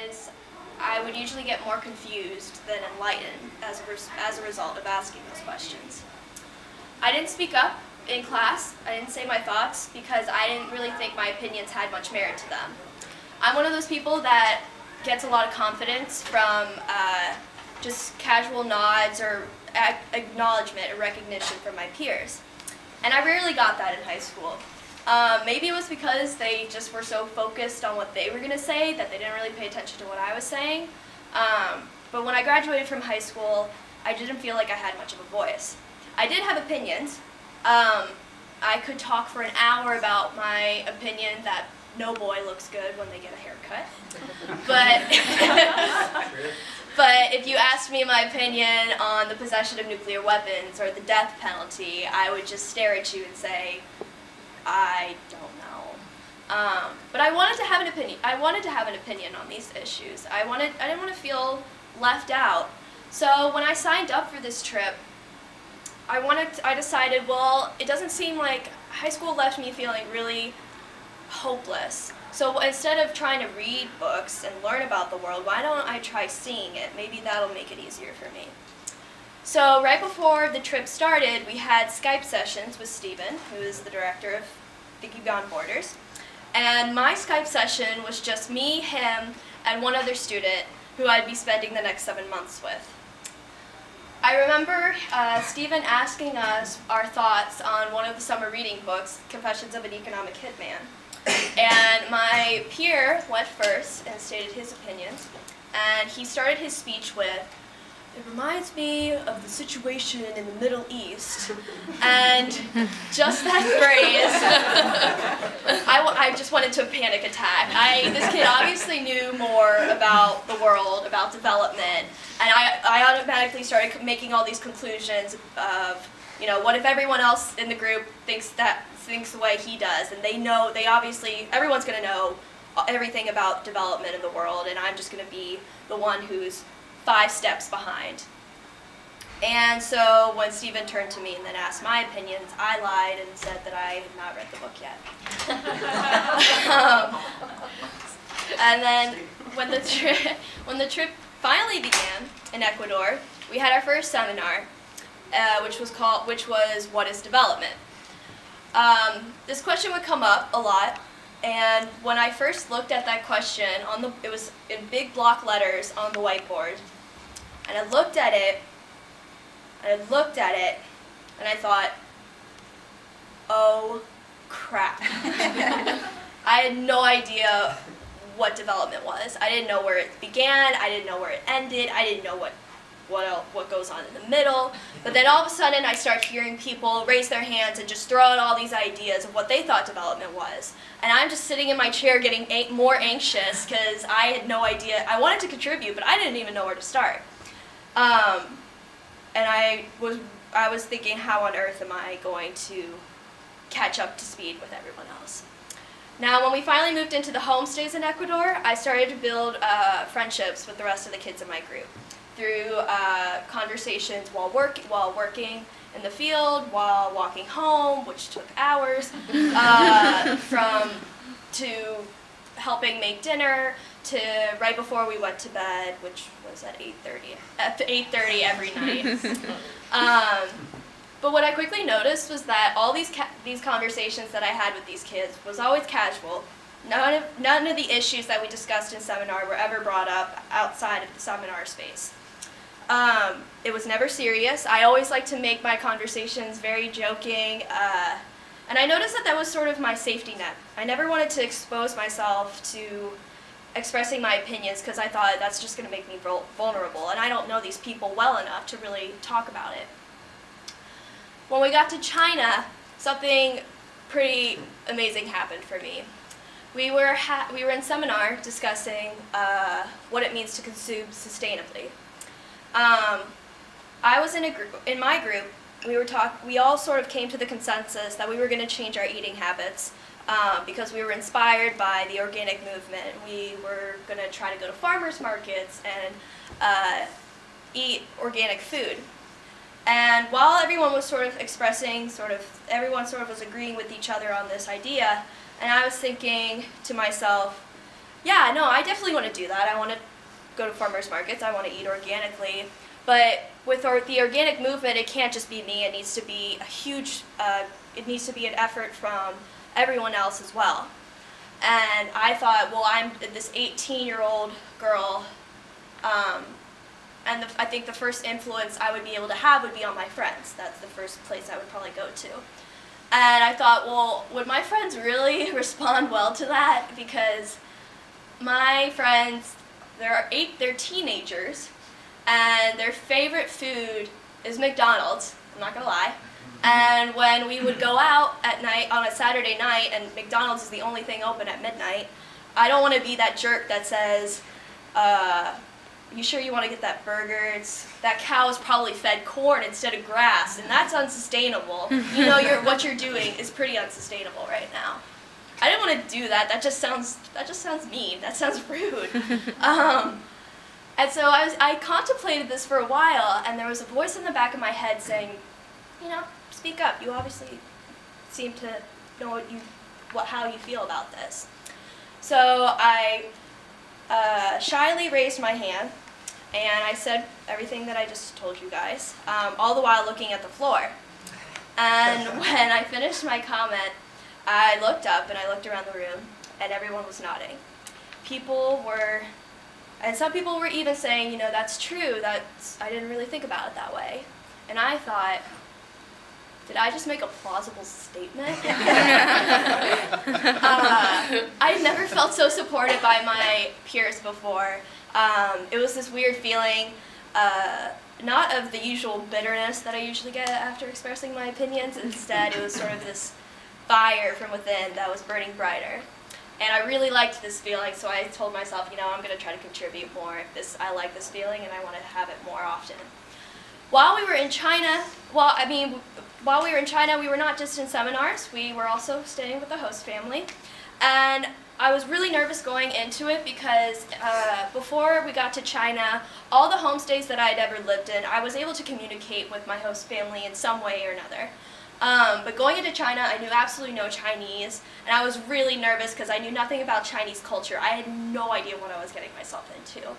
because I would usually get more confused than enlightened as a result of asking those questions. I didn't speak up in class. I didn't say my thoughts because I didn't really think my opinions had much merit to them. I'm one of those people that gets a lot of confidence from just casual nods or acknowledgement or recognition from my peers. And I rarely got that in high school. Maybe it was because they just were so focused on what they were going to say that they didn't really pay attention to what I was saying. But when I graduated from high school, I didn't feel like I had much of a voice. I did have opinions. I could talk for an hour about my opinion that no boy looks good when they get a haircut. But if you asked me my opinion on the possession of nuclear weapons or the death penalty, I would just stare at you and say, I don't know. But I wanted to have an opinion. I wanted to have an opinion on these issues. I didn't want to feel left out. So when I signed up for this trip, I decided, well, it doesn't seem like high school left me feeling really hopeless. So instead of trying to read books and learn about the world, why don't I try seeing it? Maybe that'll make it easier for me. So right before the trip started, we had Skype sessions with Stephen, who is the director of Thinking Beyond Borders. And my Skype session was just me, him, and one other student who I'd be spending the next 7 months with. I remember Stephen asking us our thoughts on one of the summer reading books, Confessions of an Economic Hitman. And my peer went first and stated his opinions, and he started his speech with, "It reminds me of the situation in the Middle East." And just that phrase, I just went into a panic attack. This kid obviously knew more about the world, about development, and I automatically started making all these conclusions of, what if everyone else in the group thinks the way he does, and everyone's going to know everything about development in the world, and I'm just going to be the one who's 5 steps behind. And so when Stephen turned to me and then asked my opinions, I lied and said that I had not read the book yet. And then when the trip finally began in Ecuador, we had our first seminar, which was "What is Development?" This question would come up a lot, and when I first looked at that question, it was in big block letters on the whiteboard, and I looked at it, and I thought, oh crap. I had no idea what development was. I didn't know where it began, I didn't know where it ended, I didn't know what goes on in the middle. But then all of a sudden I start hearing people raise their hands and just throw out all these ideas of what they thought development was. And I'm just sitting in my chair getting more anxious because I had no idea. I wanted to contribute, but I didn't even know where to start. And I was thinking, how on earth am I going to catch up to speed with everyone else? Now, when we finally moved into the homestays in Ecuador, I started to build friendships with the rest of the kids in my group through conversations while working in the field, while walking home, which took hours, to helping make dinner, to right before we went to bed, which was at 8:30 every night. But what I quickly noticed was that all these conversations that I had with these kids was always casual. None of the issues that we discussed in seminar were ever brought up outside of the seminar space. It was never serious. I always like to make my conversations very joking, and I noticed that was sort of my safety net. I never wanted to expose myself to expressing my opinions because I thought that's just going to make me vulnerable, and I don't know these people well enough to really talk about it. When we got to China, something pretty amazing happened for me. We were in seminar discussing what it means to consume sustainably. I was in my group. We all sort of came to the consensus that we were going to change our eating habits because we were inspired by the organic movement. We were going to try to go to farmers markets and eat organic food. And while everyone was sort of expressing, everyone was agreeing with each other on this idea, and I was thinking to myself, Yeah, no, I definitely want to do that. I want to go to farmers markets. I want to eat organically. But with the organic movement, it can't just be me. It needs to be a huge, it needs to be an effort from everyone else as well. And I thought, well, I'm this 18-year-old girl, and I think the first influence I would be able to have would be on my friends. That's the first place I would probably go to. And I thought, well, would my friends really respond well to that? Because my friends, they're teenagers, and their favorite food is McDonald's, I'm not gonna lie. And when we would go out at night on a Saturday night and McDonald's is the only thing open at midnight, I don't want to be that jerk that says, you sure you want to get that burger? That cow is probably fed corn instead of grass, and that's unsustainable. You know, what you're doing is pretty unsustainable right now. I didn't want to do that. That just sounds mean. That sounds rude. And so I contemplated this for a while, and there was a voice in the back of my head saying, you know, speak up. You obviously seem to know how you feel about this. So I shyly raised my hand, and I said everything that I just told you guys, all the while looking at the floor. And when I finished my comment, I looked up and I looked around the room, and everyone was nodding. And some people were even saying, you know, that's true, I didn't really think about it that way. And I thought, did I just make a plausible statement? I'd never felt so supported by my peers before. It was this weird feeling, not of the usual bitterness that I usually get after expressing my opinions. Instead, it was sort of this fire from within that was burning brighter. And I really liked this feeling, so I told myself, you know, I'm going to try to contribute more. I like this feeling, and I want to have it more often. While we were in China, we were not just in seminars, we were also staying with the host family. And I was really nervous going into it because before we got to China, all the homestays that I had ever lived in, I was able to communicate with my host family in some way or another. But going into China, I knew absolutely no Chinese, and I was really nervous because I knew nothing about Chinese culture. I had no idea what I was getting myself into.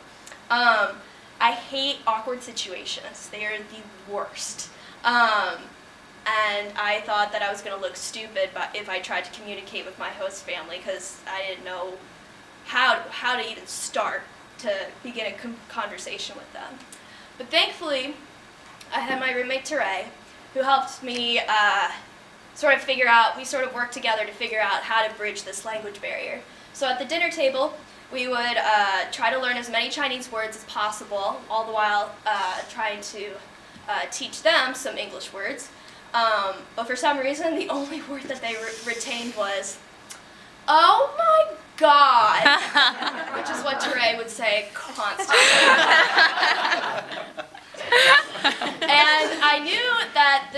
I hate awkward situations. They are the worst. And I thought that I was going to look stupid if I tried to communicate with my host family because I didn't know how to even start to begin a conversation with them. But thankfully, I had my roommate Teray, who helped me we sort of worked together to figure out how to bridge this language barrier. So at the dinner table, we would try to learn as many Chinese words as possible, all the while trying to teach them some English words. But for some reason, the only word that they retained was, "Oh my God," which is what Teray would say constantly. And I knew that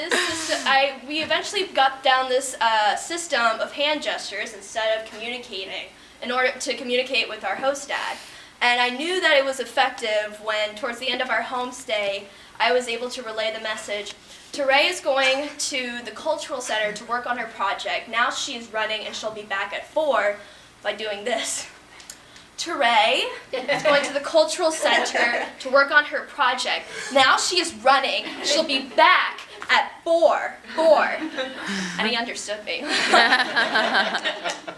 we eventually got down this system of hand gestures instead of communicating in order to communicate with our host dad. And I knew that it was effective when, towards the end of our homestay, I was able to relay the message. Teray is going to the cultural center to work on her project. Now she is running and she'll be back at 4 by doing this. Teray is going to the cultural center to work on her project. Now she is running. She'll be back at 4. And he understood me.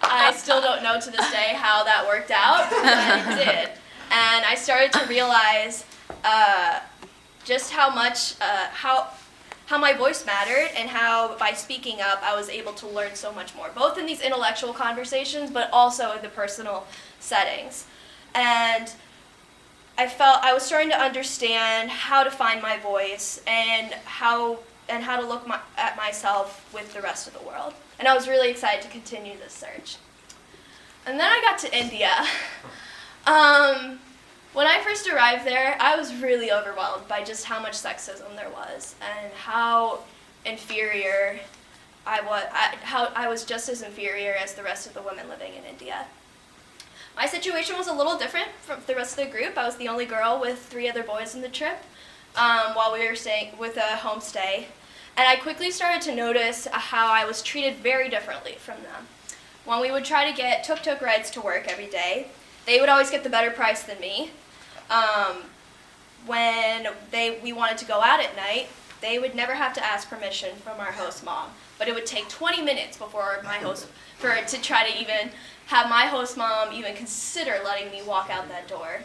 I still don't know to this day how that worked out, but it did. And I started to realize just how much, how my voice mattered and how by speaking up I was able to learn so much more, both in these intellectual conversations but also in the personal settings. And I was starting to understand how to find my voice and how to look at myself with the rest of the world. And I was really excited to continue this search. And then I got to India. When I first arrived there, I was really overwhelmed by just how much sexism there was and how inferior how I was just as inferior as the rest of the women living in India. My situation was a little different from the rest of the group. I was the only girl with 3 other boys in the trip while we were staying with a homestay. And I quickly started to notice how I was treated very differently from them. When we would try to get tuk-tuk rides to work every day, They would always get the better price than me. When we wanted to go out at night, they would never have to ask permission from our host mom, but it would take 20 minutes before to try to even have my host mom even consider letting me walk out that door.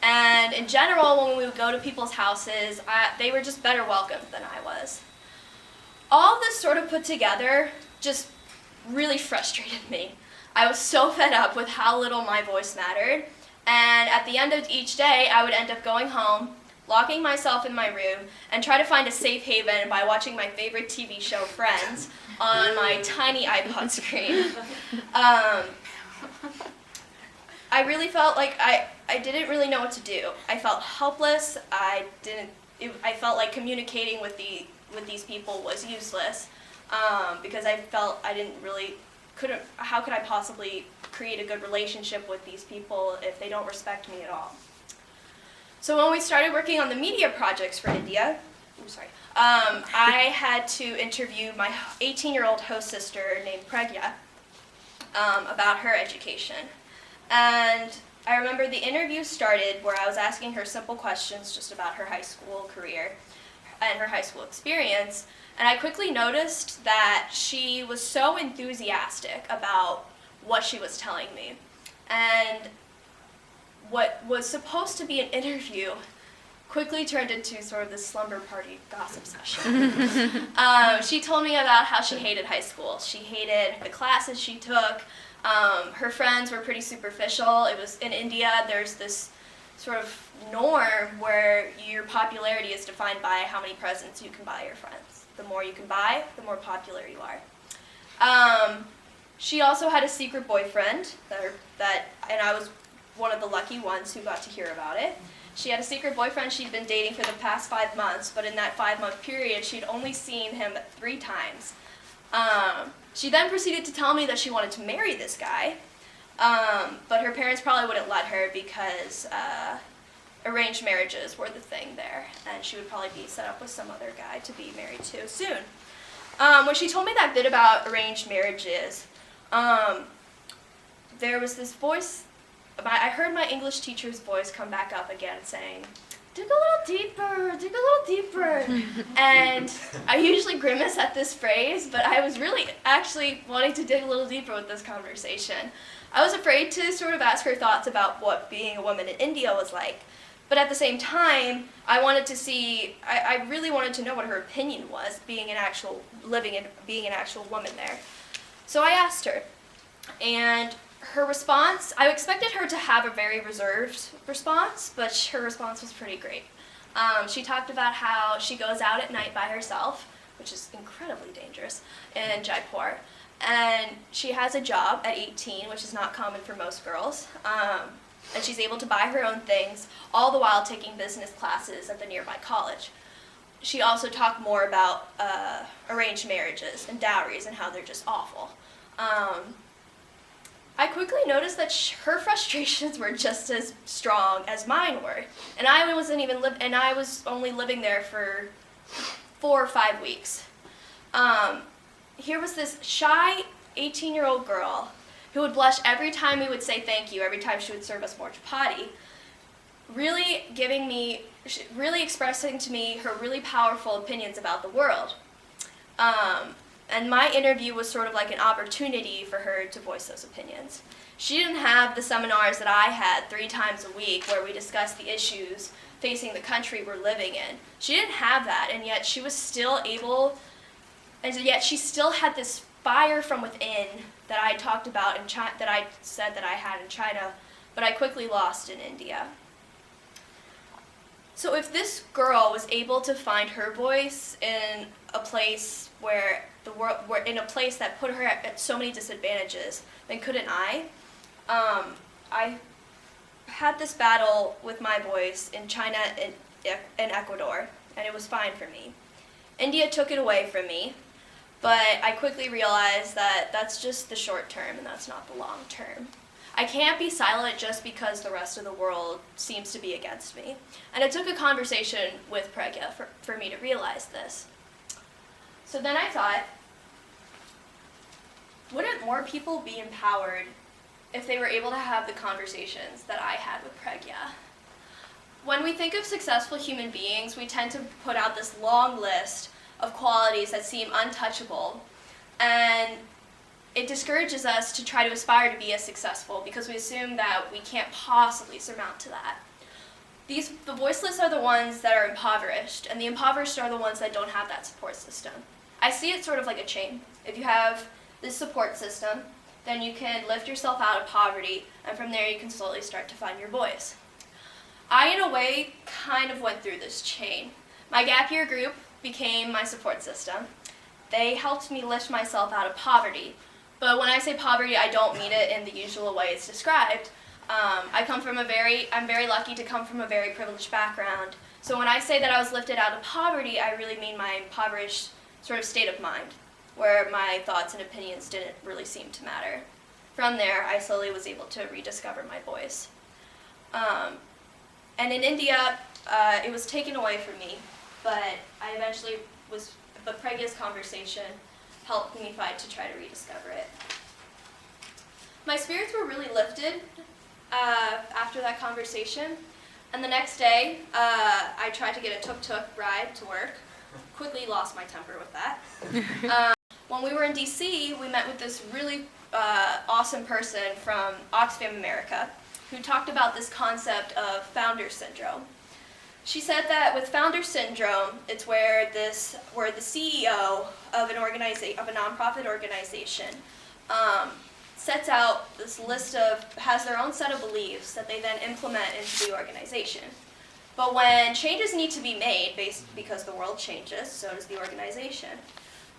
And in general, when we would go to people's houses, they were just better welcomed than I was. All this sort of put together just really frustrated me. I was so fed up with how little my voice mattered, and at the end of each day, I would end up going home, locking myself in my room, and try to find a safe haven by watching my favorite TV show, Friends, on my tiny iPod screen. I really felt like I didn't really know what to do. I felt helpless. I felt like communicating with these people was useless, because I felt how could I possibly create a good relationship with these people if they don't respect me at all? So when we started working on the media projects for India, I had to interview my 18-year-old host sister named Pregya about her education. And I remember the interview started where I was asking her simple questions just about her high school career and her high school experience. And I quickly noticed that she was so enthusiastic about what she was telling me. And what was supposed to be an interview quickly turned into sort of this slumber party gossip session. She told me about how she hated high school. She hated the classes she took. Her friends were pretty superficial. It was in India, there's this sort of norm where your popularity is defined by how many presents you can buy your friends. The more you can buy, the more popular you are. She also had a secret boyfriend, and I was one of the lucky ones who got to hear about it. She had a secret boyfriend she'd been dating for the past 5 months, but in that 5-month period, she'd only seen him 3 times. She then proceeded to tell me that she wanted to marry this guy, but her parents probably wouldn't let her because arranged marriages were the thing there, and she would probably be set up with some other guy to be married to soon. When she told me that bit about arranged marriages, there was this voice. I heard my English teacher's voice come back up again saying, dig a little deeper, dig a little deeper. And I usually grimace at this phrase, but I was really actually wanting to dig a little deeper with this conversation. I was afraid to sort of ask her thoughts about what being a woman in India was like. But at the same time, I really wanted to know what her opinion was, being an actual woman there. So I asked her, and her response, I expected her to have a very reserved response, but her response was pretty great. She talked about how she goes out at night by herself, which is incredibly dangerous, in Jaipur. And she has a job at 18, which is not common for most girls. And she's able to buy her own things, all the while taking business classes at the nearby college. She also talked more about arranged marriages and dowries and how they're just awful. I quickly noticed that her frustrations were just as strong as mine were, and I was only living there for 4 or 5 weeks. Here was this shy 18-year-old girl who would blush every time we would say thank you, every time she would serve us more chapati, really expressing to me her really powerful opinions about the world. And my interview was sort of like an opportunity for her to voice those opinions. She didn't have the seminars that I had 3 times a week where we discussed the issues facing the country we're living in. She didn't have that, and yet she was still able, and yet she still had this fire from within that I talked about in China, that I said that I had in China, but I quickly lost in India. So if this girl was able to find her voice in a place in a place that put her at so many disadvantages, then couldn't I? I had this battle with my voice in China and Ecuador, and it was fine for me. India took it away from me, but I quickly realized that that's just the short term and that's not the long term. I can't be silent just because the rest of the world seems to be against me. And it took a conversation with Pregya for me to realize this. So then I thought, wouldn't more people be empowered if they were able to have the conversations that I had with Pregya. When we think of successful human beings, we tend to put out this long list of qualities that seem untouchable, and it discourages us to try to aspire to be as successful because we assume that we can't possibly surmount to that. The voiceless are the ones that are impoverished, and the impoverished are the ones that don't have that support system. I see it sort of like a chain. If you have this support system, then you can lift yourself out of poverty, and from there you can slowly start to find your voice. I, in a way, kind of went through this chain. My gap year group became my support system. They helped me lift myself out of poverty. But when I say poverty, I don't mean it in the usual way it's described. I'm very lucky to come from a very privileged background. So when I say that I was lifted out of poverty, I really mean my impoverished sort of state of mind, where my thoughts and opinions didn't really seem to matter. From there, I slowly was able to rediscover my voice. And in India, it was taken away from me, but but Pregya's conversation helped me fight to try to rediscover it. My spirits were really lifted after that conversation, and the next day, I tried to get a tuk-tuk ride to work. Quickly lost my temper with that. When we were in DC, we met with this really awesome person from Oxfam America who talked about this concept of founder syndrome. She said that with founder syndrome, it's where the CEO of a nonprofit organization sets out this list has their own set of beliefs that they then implement into the organization. But when changes need to be made, because the world changes, so does the organization,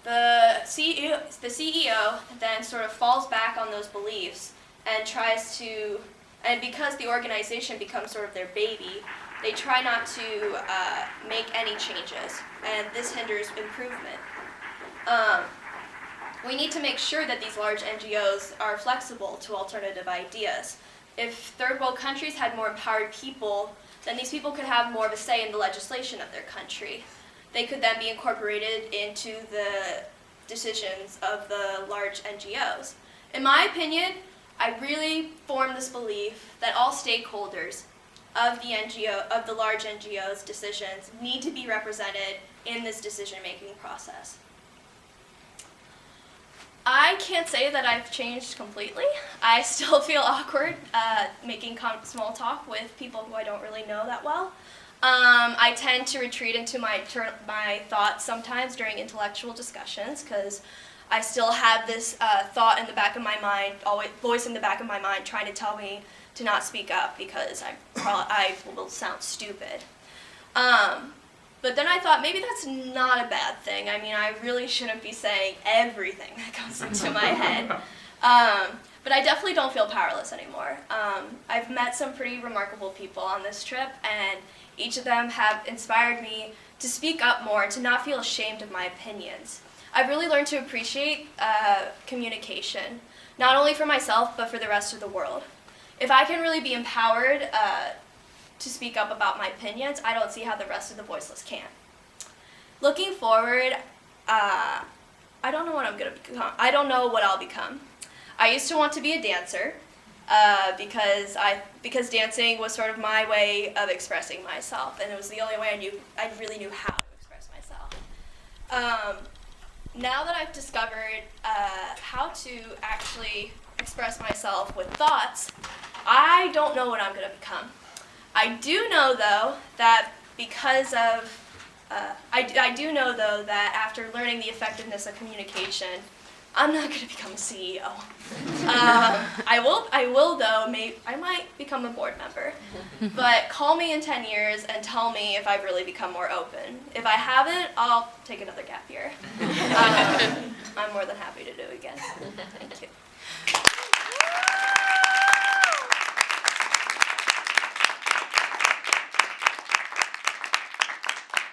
the CEO then sort of falls back on those beliefs and because the organization becomes sort of their baby, they try not to make any changes, and this hinders improvement. We need to make sure that these large NGOs are flexible to alternative ideas. If third world countries had more empowered people, then these people could have more of a say in the legislation of their country. They could then be incorporated into the decisions of the large NGOs. In my opinion, I really formed this belief that all stakeholders of the large NGOs' decisions need to be represented in this decision-making process. I can't say that I've changed completely. I still feel awkward making small talk with people who I don't really know that well. I tend to retreat into my thoughts sometimes during intellectual discussions because I still have this thought in the back of my mind, voice in the back of my mind trying to tell me to not speak up because I will sound stupid. But then I thought maybe that's not a bad thing. I mean, I really shouldn't be saying everything that comes into my head. But I definitely don't feel powerless anymore. I've met some pretty remarkable people on this trip, and each of them have inspired me to speak up more, to not feel ashamed of my opinions. I've really learned to appreciate communication, not only for myself, but for the rest of the world. If I can really be empowered to speak up about my opinions, I don't see how the rest of the voiceless can. Looking forward, I don't know what I'm going to become. I don't know what I'll become. I used to want to be a dancer because dancing was sort of my way of expressing myself, and it was the only way I really knew how to express myself. Now that I've discovered how to actually express myself with thoughts, I don't know what I'm going to become. I do know, though, that that after learning the effectiveness of communication, I'm not going to become a CEO. I will though. I might become a board member. But call me in 10 years and tell me if I've really become more open. If I haven't, I'll take another gap year. I'm more than happy to do it again. Thank you.